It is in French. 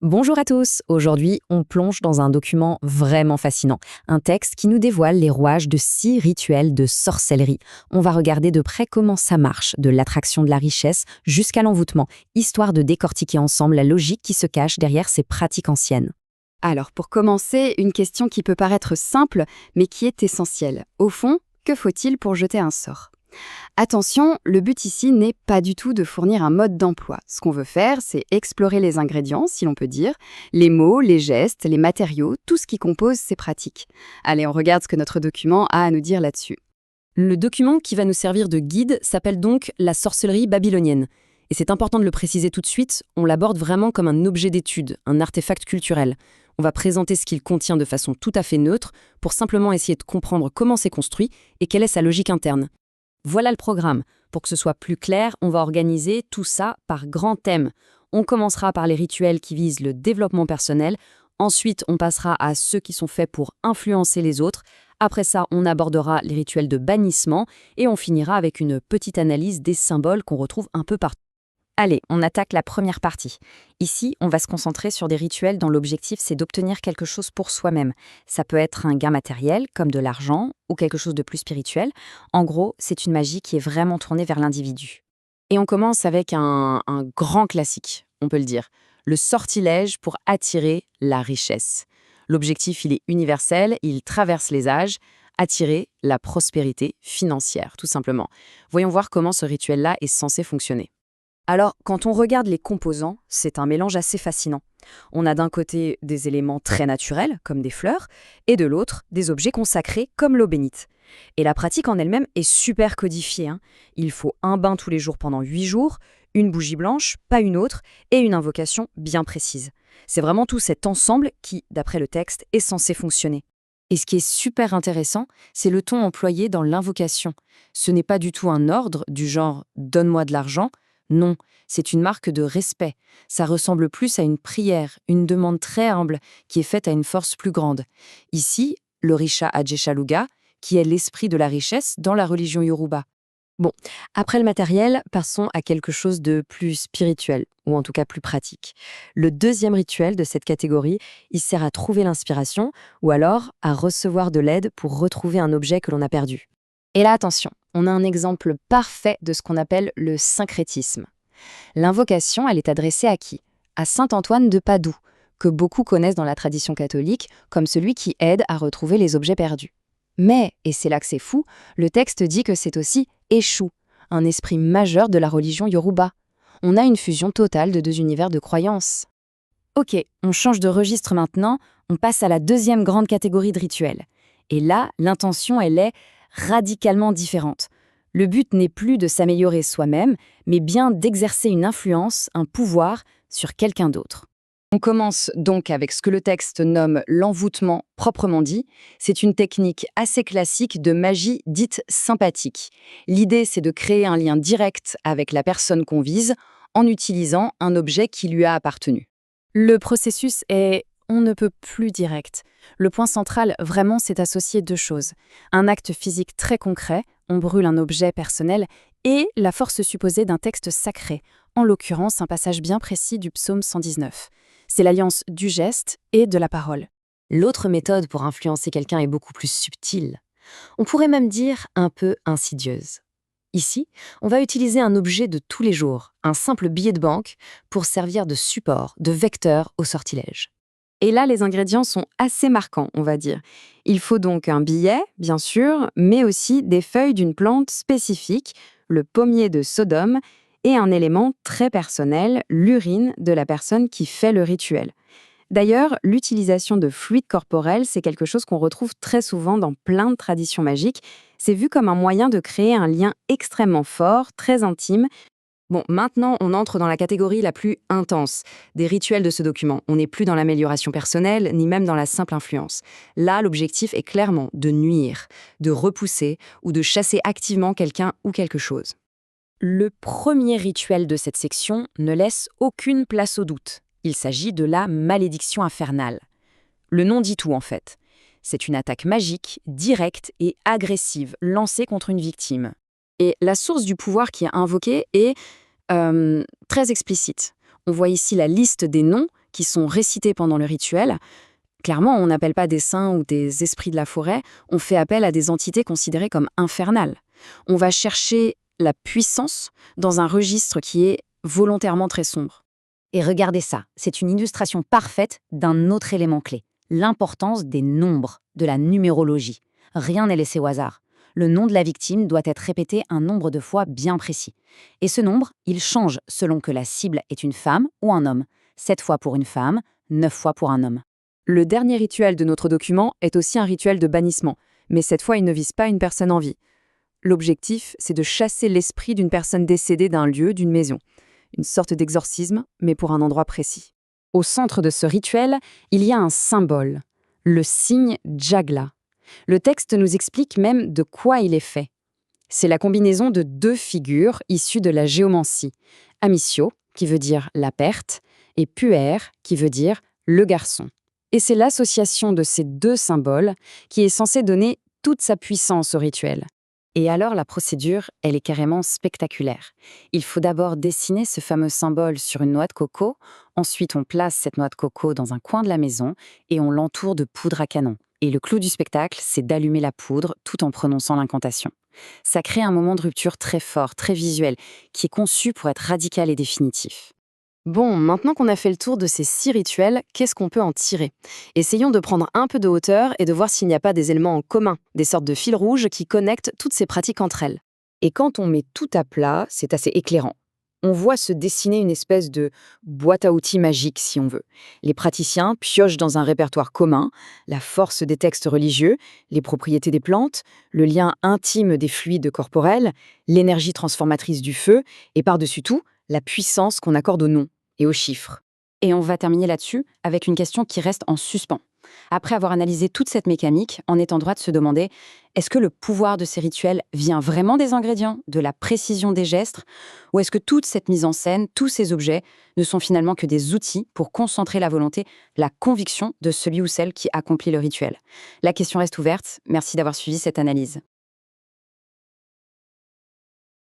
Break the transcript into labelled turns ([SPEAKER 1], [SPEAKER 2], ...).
[SPEAKER 1] Bonjour à tous, aujourd'hui on plonge dans un document vraiment fascinant, un texte qui nous dévoile les rouages de 6 rituels de sorcellerie. On va regarder de près comment ça marche, de l'attraction de la richesse jusqu'à l'envoûtement, histoire de décortiquer ensemble la logique qui se cache derrière ces pratiques anciennes.
[SPEAKER 2] Alors, pour commencer, une question qui peut paraître simple, mais qui est essentielle. Au fond, que faut-il pour jeter un sort? Attention, le but ici n'est pas du tout de fournir un mode d'emploi. Ce qu'on veut faire, c'est explorer les ingrédients, si l'on peut dire, les mots, les gestes, les matériaux, tout ce qui compose ces pratiques. Allez, on regarde ce que notre document a à nous dire là-dessus.
[SPEAKER 3] Le document qui va nous servir de guide s'appelle donc la sorcellerie babylonienne. Et c'est important de le préciser tout de suite, on l'aborde vraiment comme un objet d'étude, un artefact culturel. On va présenter ce qu'il contient de façon tout à fait neutre pour simplement essayer de comprendre comment c'est construit et quelle est sa logique interne. Voilà le programme. Pour que ce soit plus clair, on va organiser tout ça par grands thèmes. On commencera par les rituels qui visent le développement personnel. Ensuite, on passera à ceux qui sont faits pour influencer les autres. Après ça, on abordera les rituels de bannissement et on finira avec une petite analyse des symboles qu'on retrouve un peu partout.
[SPEAKER 1] Allez, on attaque la première partie. Ici, on va se concentrer sur des rituels dont l'objectif c'est d'obtenir quelque chose pour soi-même. Ça peut être un gain matériel, comme de l'argent, ou quelque chose de plus spirituel. En gros, c'est une magie qui est vraiment tournée vers l'individu.
[SPEAKER 3] Et on commence avec un grand classique, on peut le dire. Le sortilège pour attirer la richesse. L'objectif, il est universel, il traverse les âges. Attirer la prospérité financière, tout simplement. Voyons voir comment ce rituel-là est censé fonctionner. Alors, quand on regarde les composants, c'est un mélange assez fascinant. On a d'un côté des éléments très naturels, comme des fleurs, et de l'autre, des objets consacrés, comme l'eau bénite. Et la pratique en elle-même est super codifiée, hein. Il faut un bain tous les jours pendant 8 jours, une bougie blanche, pas une autre, et une invocation bien précise. C'est vraiment tout cet ensemble qui, d'après le texte, est censé fonctionner. Et ce qui est super intéressant, c'est le ton employé dans l'invocation. Ce n'est pas du tout un ordre du genre « donne-moi de l'argent », non, c'est une marque de respect. Ça ressemble plus à une prière, une demande très humble qui est faite à une force plus grande. Ici, l'Orisha Adjeshaluga, qui est l'esprit de la richesse dans la religion Yoruba. Bon, après le matériel, passons à quelque chose de plus spirituel, ou en tout cas plus pratique. Le deuxième rituel de cette catégorie, il sert à trouver l'inspiration, ou alors à recevoir de l'aide pour retrouver un objet que l'on a perdu. Et là, attention, on a un exemple parfait de ce qu'on appelle le syncrétisme. L'invocation, elle est adressée à qui? À saint Antoine de Padoue, que beaucoup connaissent dans la tradition catholique comme celui qui aide à retrouver les objets perdus. Mais, et c'est là que c'est fou, le texte dit que c'est aussi Eshu, un esprit majeur de la religion Yoruba. On a une fusion totale de deux univers de croyances. Ok, on change de registre maintenant, on passe à la deuxième grande catégorie de rituels. Et là, l'intention, elle est radicalement différente. Le but n'est plus de s'améliorer soi-même, mais bien d'exercer une influence, un pouvoir sur quelqu'un d'autre. On commence donc avec ce que le texte nomme l'envoûtement proprement dit. C'est une technique assez classique de magie dite sympathique. L'idée, c'est de créer un lien direct avec la personne qu'on vise en utilisant un objet qui lui a appartenu.
[SPEAKER 2] Le processus est on ne peut plus direct. Le point central, vraiment, c'est associer deux choses. Un acte physique très concret, on brûle un objet personnel, et la force supposée d'un texte sacré, en l'occurrence un passage bien précis du psaume 119. C'est l'alliance du geste et de la parole.
[SPEAKER 1] L'autre méthode pour influencer quelqu'un est beaucoup plus subtile. On pourrait même dire un peu insidieuse. Ici, on va utiliser un objet de tous les jours, un simple billet de banque, pour servir de support, de vecteur au sortilège.
[SPEAKER 2] Et là, les ingrédients sont assez marquants, on va dire. Il faut donc un billet, bien sûr, mais aussi des feuilles d'une plante spécifique, le pommier de Sodome, et un élément très personnel, l'urine de la personne qui fait le rituel. D'ailleurs, l'utilisation de fluides corporels, c'est quelque chose qu'on retrouve très souvent dans plein de traditions magiques. C'est vu comme un moyen de créer un lien extrêmement fort, très intime.
[SPEAKER 3] Bon, maintenant, on entre dans la catégorie la plus intense des rituels de ce document. On n'est plus dans l'amélioration personnelle, ni même dans la simple influence. Là, l'objectif est clairement de nuire, de repousser ou de chasser activement quelqu'un ou quelque chose. Le premier rituel de cette section ne laisse aucune place au doute. Il s'agit de la malédiction infernale. Le nom dit tout, en fait. C'est une attaque magique, directe et agressive lancée contre une victime. Et la source du pouvoir qui est invoquée est très explicite. On voit ici la liste des noms qui sont récités pendant le rituel, clairement, on n'appelle pas des saints ou des esprits de la forêt, on fait appel à des entités considérées comme infernales. On va chercher la puissance dans un registre qui est volontairement très sombre.
[SPEAKER 1] Et regardez ça, c'est une illustration parfaite d'un autre élément clé, l'importance des nombres, de la numérologie. Rien n'est laissé au hasard. Le nom de la victime doit être répété un nombre de fois bien précis. Et ce nombre, il change selon que la cible est une femme ou un homme. 7 fois pour une femme, 9 fois pour un homme.
[SPEAKER 2] Le dernier rituel de notre document est aussi un rituel de bannissement, mais cette fois il ne vise pas une personne en vie. L'objectif, c'est de chasser l'esprit d'une personne décédée d'un lieu, d'une maison. Une sorte d'exorcisme, mais pour un endroit précis.
[SPEAKER 3] Au centre de ce rituel, il y a un symbole, le signe Jagla. Le texte nous explique même de quoi il est fait. C'est la combinaison de 2 figures issues de la géomancie. Amisio, qui veut dire la perte, et Puer, qui veut dire le garçon. Et c'est l'association de ces 2 symboles qui est censée donner toute sa puissance au rituel. Et alors la procédure, elle est carrément spectaculaire. Il faut d'abord dessiner ce fameux symbole sur une noix de coco, ensuite on place cette noix de coco dans un coin de la maison et on l'entoure de poudre à canon. Et le clou du spectacle, c'est d'allumer la poudre tout en prononçant l'incantation. Ça crée un moment de rupture très fort, très visuel, qui est conçu pour être radical et définitif.
[SPEAKER 2] Bon, maintenant qu'on a fait le tour de ces 6 rituels, qu'est-ce qu'on peut en tirer? Essayons de prendre un peu de hauteur et de voir s'il n'y a pas des éléments en commun, des sortes de fils rouges qui connectent toutes ces pratiques entre elles.
[SPEAKER 3] Et quand on met tout à plat, c'est assez éclairant. On voit se dessiner une espèce de boîte à outils magique, si on veut. Les praticiens piochent dans un répertoire commun, la force des textes religieux, les propriétés des plantes, le lien intime des fluides corporels, l'énergie transformatrice du feu, et par-dessus tout, la puissance qu'on accorde aux noms et aux chiffres. Et on va terminer là-dessus avec une question qui reste en suspens. Après avoir analysé toute cette mécanique, on est en droit de se demander, est-ce que le pouvoir de ces rituels vient vraiment des ingrédients, de la précision des gestes, ou est-ce que toute cette mise en scène, tous ces objets, ne sont finalement que des outils pour concentrer la volonté, la conviction de celui ou celle qui accomplit le rituel? La question reste ouverte. Merci d'avoir suivi cette analyse.